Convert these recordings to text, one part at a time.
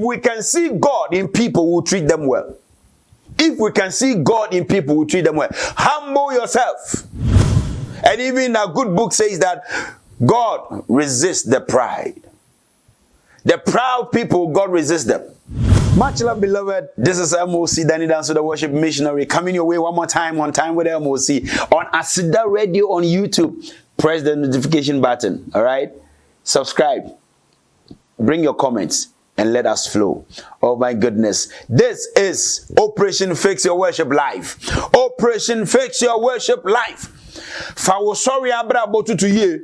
we can see God in people, we'll treat them well. If we can see God in people, we'll treat them well. Humble yourself. And even a good book says that God resists the pride. The proud people, God resists them. Much love, beloved. This is MOC, Danny Danso, the worship missionary, coming your way one more time, on time with MOC on Asida Radio on YouTube. Press the notification button, all right? Subscribe. Bring your comments and let us flow. Oh my goodness. This is Operation Fix Your Worship Live. Operation Fix Your Worship Live. Fawo sorry abra botu to ye.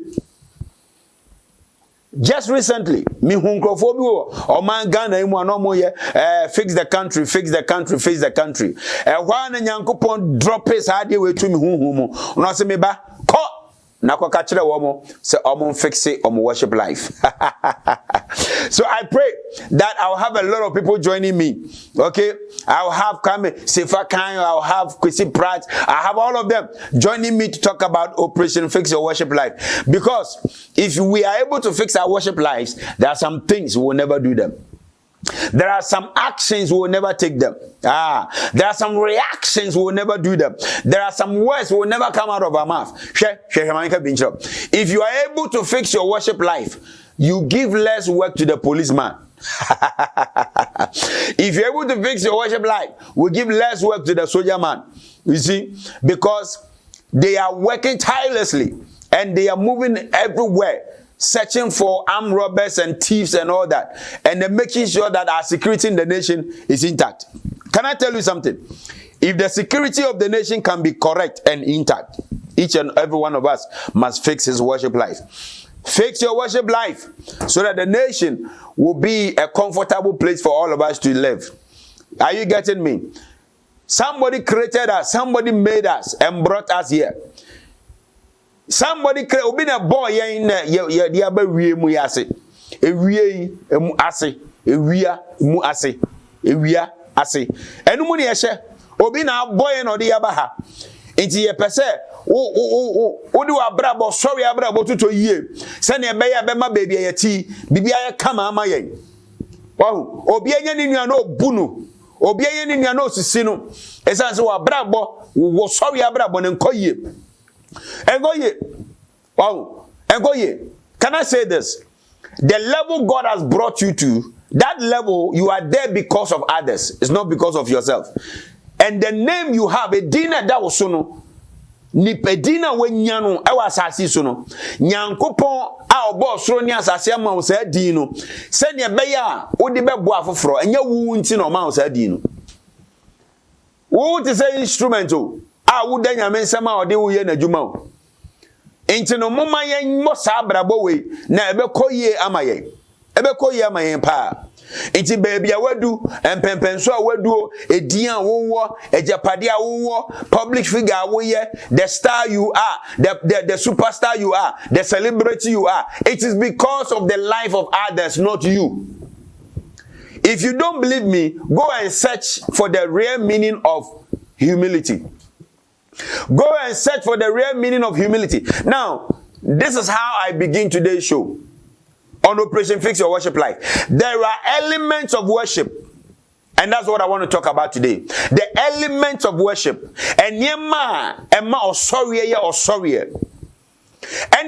Just recently, me hunkrofo o man Ghana imu anomo ye fix the country, fix the country, fix the country. Wha na Nyankopon drop his ade we to me hunhumu. No se me ba ko na kwa kachire wo mo se omo fix it omo worship life. So I pray that I'll have a lot of people joining me. Okay, I'll have Sefa Khan, I'll have Kwesi Pratt, I have all of them joining me to talk about Operation Fix Your Worship Life. Because if we are able to fix our worship lives, there are some things we will never do them. There are some actions we will never take them. There are some reactions we will never do them. There are some words will never come out of our mouth. If you are able to fix your worship life, you give less work to the policeman. If you're able to fix your worship life, we give less work to the soldier man. You see, because they are working tirelessly and they are moving everywhere, searching for armed robbers and thieves and all that, and they're making sure that our security in the nation is intact. Can I tell you something? If the security of the nation can be correct and intact, each and every one of us must fix his worship life. Fix your worship life so that the nation will be a comfortable place for all of us to live. Are you getting me? Somebody created us, somebody made us and brought us here. Somebody created, been a boy in the other mu yase. Mu ase. Mu ase. Ase. Enu mu ni ehye. Obi na boy no de yabaha. Enti ye pese o di abrabo sorry abrabo tuto yie. Se na ebe ya be ma baby ayati, bibia ye kama ama yen. Wow, obi anya ni nua no bunu. Obi anya ni nua no sisi no. Esan se wa abrabo wo sorry abrabo ne nkoyie. Engoye. Wow. Engoye. Can I say this? The level God has brought you to, that level, you are there because of others. It's not because of yourself. And the name you have, a dinner that was sono, nipedina when yano, I was assassino. Nyankopon, our boss, Ronia Sassiama was a dino. Send your beya, Odibe Boafro, and your wounds in a mouse a dino. What is an instrumental? I would then mean some or they will yen a jumo. Into no mama yen mosabra bowe, na ebe koye amaye. Ebe koye amaye pa. Inti baby awedu, and pempenso awedu, a dian wo, a japadia wo, public figure woye, the star you are, the superstar you are, the celebrity you are. It is because of the life of others, not you. If you don't believe me, go and search for the real meaning of humility. Go and search for the real meaning of humility. Now, this is how I begin today's show on Operation Fix Your Worship Life. There are elements of worship, and that's what I want to talk about today. The elements of worship. And Emma or sorry, and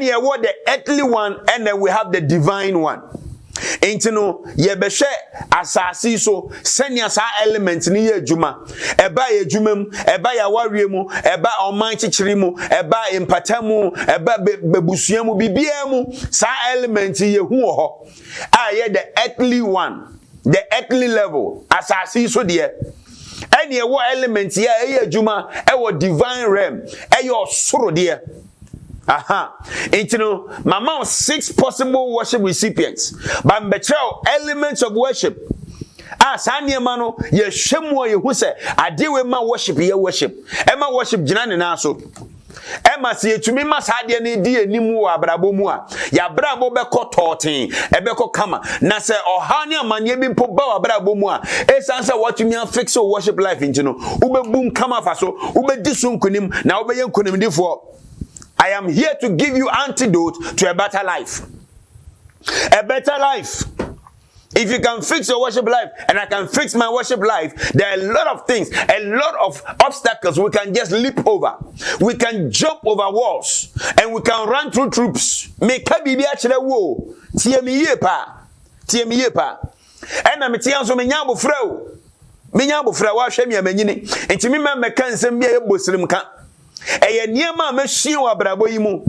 here what the earthly one, and then we have the divine one. Intino yebeshe asasi so senya sa elements ni ye juma eba ye jumam eba ya waremu eba oman chichirimu eba empatamu eba bebusuamu bibiamu sa elements ye hu ho aye the earthly one, the earthly level asasi so de ene wo elements ye juma e wo divine realm e yo soro de. Intino mama 6 possible worship recipients, but betrayal elements of worship. Sanya mano ye shemu ye hu se ade we ma worship ye worship. Emma worship jina ne na so. Emma se etumi ma sa ade ne di animu wa abrabo mu a. Ya abrabo be ko toten, e be ko kama. Na se ohane amanye bi mpo ba wa abrabo mu a. Esanse what you mean fix your worship life intino. Ube boom kama fa so, ube disun kunim na ube yen kunim difo. I am here to give you antidote to a better life. A better life. If you can fix your worship life and I can fix my worship life, there are a lot of things, a lot of obstacles we can just leap over. We can jump over walls and we can run through troops. Make bibi achire wo. Tie me ye pa. Tie me ye pa. Ena me tie anso me nya abofra o. Me nya abofra wa hwe me amanyini. Enti me meka nsem bia ye bosirim ka. Eye niema ma hwie wa brabo yi mu.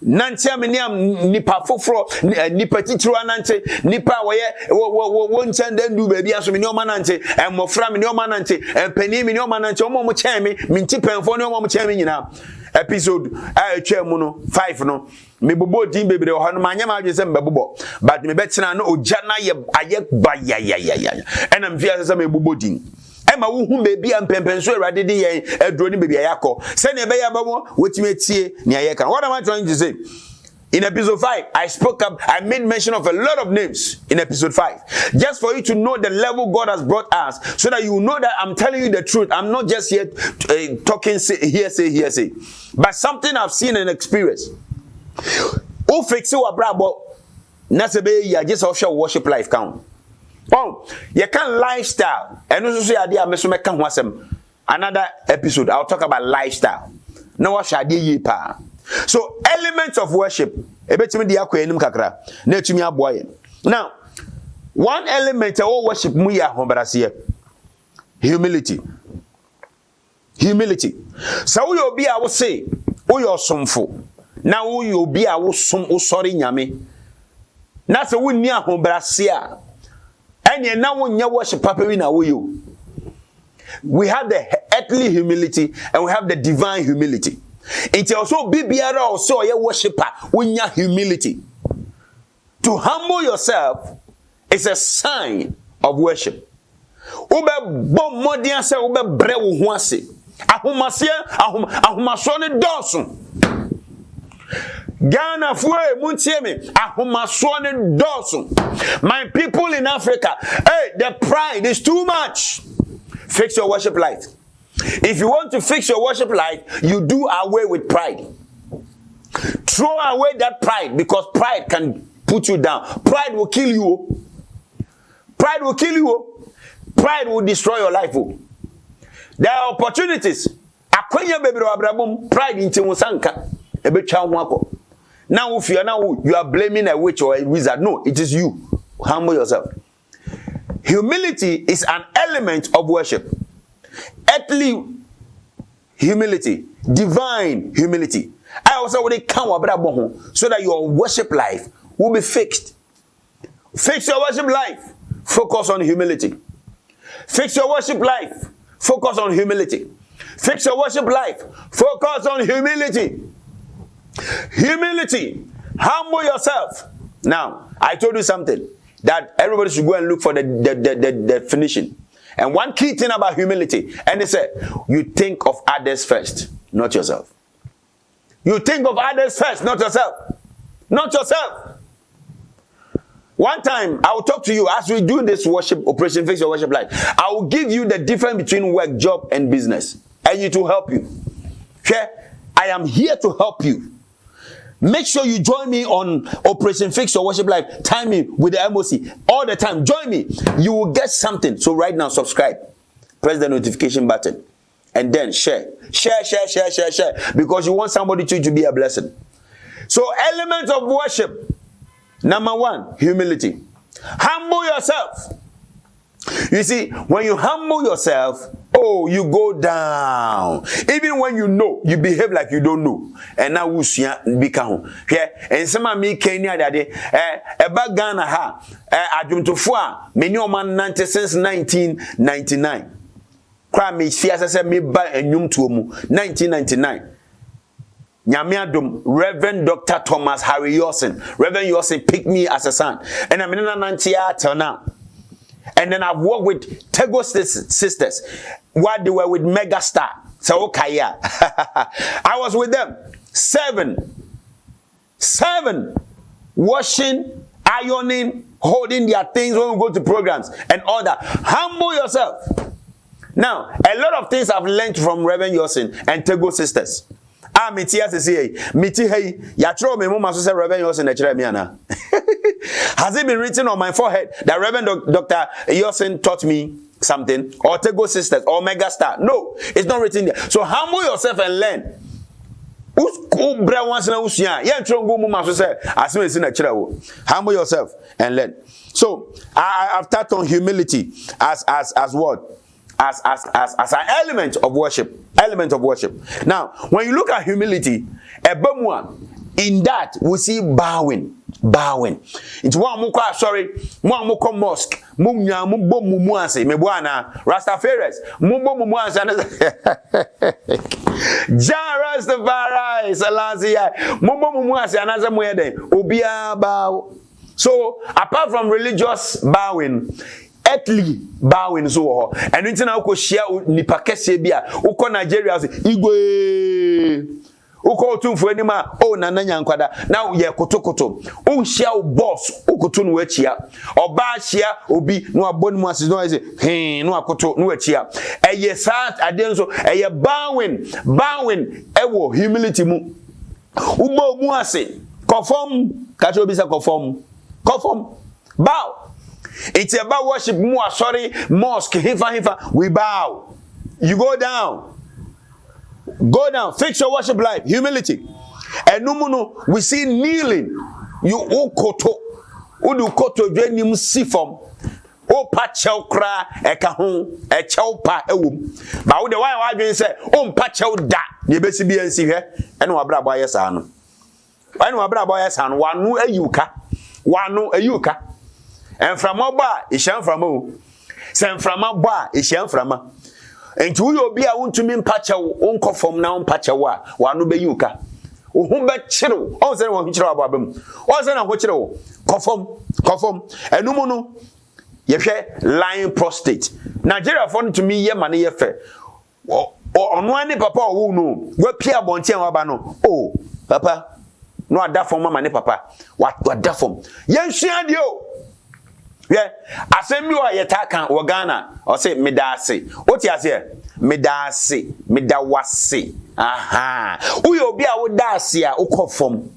Nanti ameniam nipa foforo nipa titiro anante nipa wo nchende ndu baabi aso me ne o manante emofra me ne o manante empani me ne o manante o mo chen me nti penfo ne o mo chen me nyina episode atwa mu no 5 no me bobo din bebre ho no manya ma adwese mbebobo but me betina no ogya na aye ba ya ena mfia se me bobo din ema wo hu bebi ampempenso awrade de yen aduro ni bebi ayakọ se ne be ya babo wetime tie ne ayeka. What am I trying to say? In episode 5, I made mention of a lot of names in episode 5. Just for you to know the level God has brought us, so that you know that I'm telling you the truth. I'm not just here talking hearsay. But something I've seen and experienced. Who fix you brabo? Nasebe ya just offshore worship life count. Oh, you can lifestyle. And also say idea me so make kan ho asem. Another episode I'll talk about lifestyle. No what shall ye pa. So elements of worship. Ebetimi dia kwa enim kakra. Na etumi aboye. Now, one element of worship mu ya hobrase. Humility. Humility. So we obi a wo say, wo yo somfo. Na wo obi a wo som wo sori nyame. Na se wo ni ahobrase a ene na wo nya worship papa wi na wo yo. We have the earthly humility and we have the divine humility. It's also bibiara also a worshiper unya humility. To humble yourself is a sign of worship. Ube bom modian se ube bre wo ho ase. Ahomasie ahomaso ne dosun. Ghana fue muntie me ahomaso ne dosun. My people in Africa, hey, the pride is too much. Fix your worship life. If you want to fix your worship life, you do away with pride. Throw away that pride, because pride can put you down. Pride will kill you. Pride will kill you. Pride will destroy your life. There are opportunities. Akwenya bebero abrabum pride inti musanka ebetwa ho akọ. Now if you are blaming a witch or a wizard, no, it is you. Humble yourself. Humility is an element of worship. Earthly humility, divine humility. I also would come so that your worship life will be fixed. Fix your worship life. Focus on humility. Fix your worship life. Focus on humility. Fix your worship life. Focus on humility. Humility. Humble yourself. Now, I told you something that everybody should go and look for the definition. And one key thing about humility, and they said, you think of others first, not yourself. You think of others first, not yourself. Not yourself. One time, I will talk to you as we do this worship operation, Fix Your Worship Life. I will give you the difference between work, job, and business, and it will help you. Okay? I am here to help you. Make sure you join me on Operation Fix Your Worship Life. Time me with the MOC all the time. Join me. You will get something. So right now, subscribe. Press the notification button. And then share. Share. Because you want somebody to be a blessing. So elements of worship. Number 1, humility. Humble yourself. You see, when you humble yourself, oh, you go down. Even when you know, you behave like you don't know. And now we see become. Okay? And some of me Kenya that day, Ghana ha, adwumtofo many o man nante since 1999. Kwa me fiasa se me ba enwum to mu 1999. Nyamiadum, Reverend Dr. Thomas Harry Yosin. Reverend Yosin picked me as a son. And I'm in Nantia till now. And then I've worked with Tego sisters while they were with Megastar. So okay, yeah. I was with them. 7 washing, ironing, holding their things when we go to programs and all that. Humble yourself. Now, a lot of things I've learned from Reverend Yosin and Tego sisters. Miti as say, Miti hey, ya throw me mama so say Reverend Yosin na kire me ana. Has it been written on my forehead that Reverend Dr. Yosin taught me something? Or Tego Sisters? Or Mega Star? No, it's not written there. So humble yourself and learn. Humble yourself and learn. So I've touched on humility as what? As an element of worship. Element of worship. Now, when you look at humility, in that we see bowing. It's one muka, sorry, one muka mosque, mumya, mumbo mumuase, mebuana, Rastafaris, mumbo mumuase, Jan Rastafari, Salazia, mumbo mumuase, another mwede, ubia bow. So, apart from religious bowing, earthly bowing so, and internal ko share nipa kese bia, uko Nigeria, igwe. Uko tumfu enima nana nyankwada na ye kotokoto o hia o boss ukoto no achia oba hia obi no abonu mu ase no ese no akoto no achia eye sa ade nso eye bowing ewo humility mu ubo mu ase conform kacho bi se conform bow. It's about worship mu asori mosque hifa we bow. You go down, fix your worship life, humility. And no, we see kneeling. You ukoto, udu koto dwenim sifom. O pa chel kra ekahon e chel pa ewum. Ba wo de why dwen say o mpa chel da. Ne besi bi ansi hwe. Ene wa bra boy sa no. Ene wa bra boy sa no wanu ayuka. Enframa ba ihyan frama. Se enframa ba ihyan frama. Enti wo obi a wontumi mpachew onkofom na mpachew a wanu beyuka wo hu be chirew o se wo hu chirew ababam o se na ho chirew kofom enum no ye hwe lying prostate Nigeria for to me ye mane ye fe ono ani papa o no wa pia bonten wa ba no oh papa no adafom mama ne papa wa adafom ye nhua de o. Yeah, asem bi wa yeta kan wo Ghana o say medase oti ase medawase aha uyo obi a wo dase a ukofom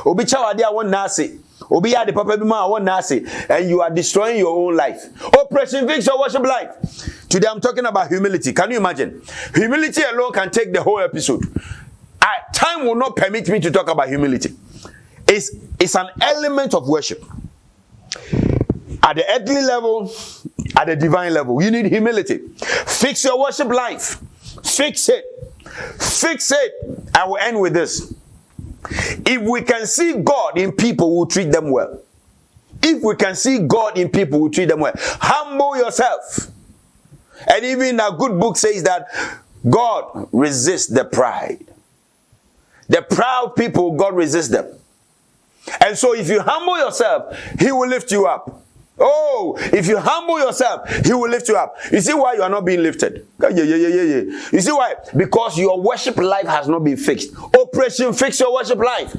obi chawade a won nase obi ya de papa bi ma won nase and you are destroying your own life. Operation Fix Your Worship Life. Today I'm talking about humility. Can you imagine? Humility alone can take the whole episode. Time will not permit me to talk about humility. It's an element of worship. At the earthly level, at the divine level, you need humility. Fix your worship life. Fix it. I will end with this. If we can see God in people, we'll treat them well. If we can see God in people, we'll treat them well. Humble yourself. And even a good book says that God resists the pride. The proud people, God resists them. And so if you humble yourself, He will lift you up. Oh, if you humble yourself, He will lift you up. You see why you are not being lifted? You see why? Because your worship life has not been fixed. Operation Fix Your Worship Life.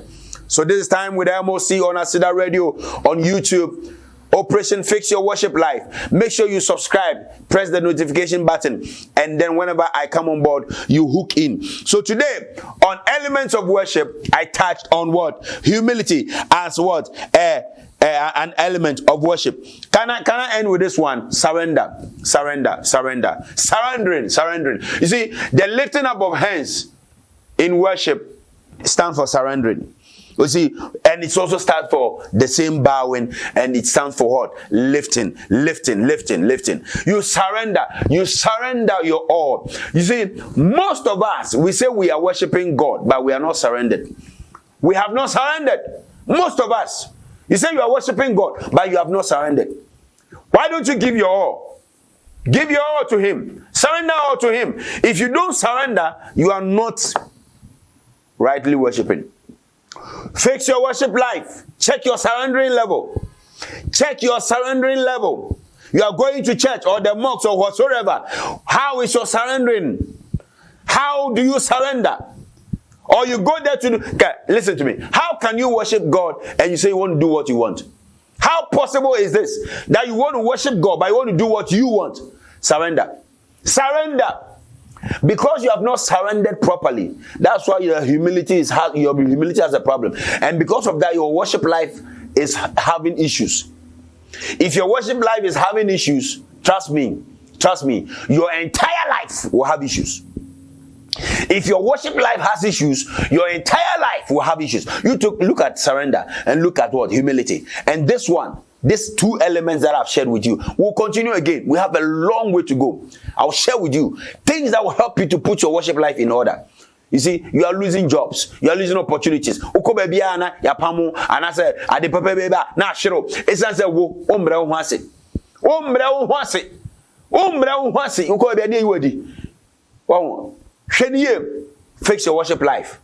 So this is time with MOC on Asida Radio on YouTube. Operation Fix Your Worship Life. Make sure you subscribe, press the notification button, and then whenever I come on board, you hook in. So today, on elements of worship, I touched on what? Humility as what? An element of worship. Can I end with this one? Surrendering. You see, the lifting up of hands in worship stands for surrendering. You see, and it also stands for the same bowing, and it stands for what? Lifting. You surrender your all. You see, most of us, we say we are worshiping God, but we are not surrendered. We have not surrendered. Most of us. You say you are worshiping God, but you have not surrendered. Why don't you give your all? Give your all to Him. Surrender all to Him. If you don't surrender, you are not rightly worshiping. Fix your worship life. Check your surrendering level. You are going to church or the mosque or whatsoever. How is your surrendering? How do you surrender? Or you go there to do... Okay, listen to me. How can you worship God and you say you want to do what you want? How possible is this? That you want to worship God but you want to do what you want? Surrender. Because you have not surrendered properly. That's why your humility has a problem. And because of that, your worship life is having issues. If your worship life is having issues, trust me, your entire life will have issues. If your worship life has issues, your entire life will have issues. Look at surrender and look at what? Humility. And these two elements that I've shared with you, we'll continue again. We have a long way to go. I'll share with you things that will help you to put your worship life in order. You see, you are losing jobs, you are losing opportunities. Uko baby ana ya pamu anase ade pepe beba na shiro. Esan se wo ombre wo hwase. Uko baby ade yiwadi. Wow. Hweniye, fix your worship life.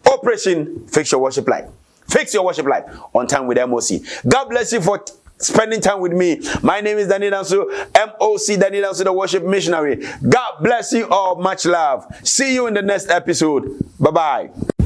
Operation, fix your worship life. Fix your worship life on Time with MOC. God bless you for spending time with me. My name is Danny Danso, MOC Danny Danso, the worship missionary. God bless you all. Much love. See you in the next episode. Bye-bye.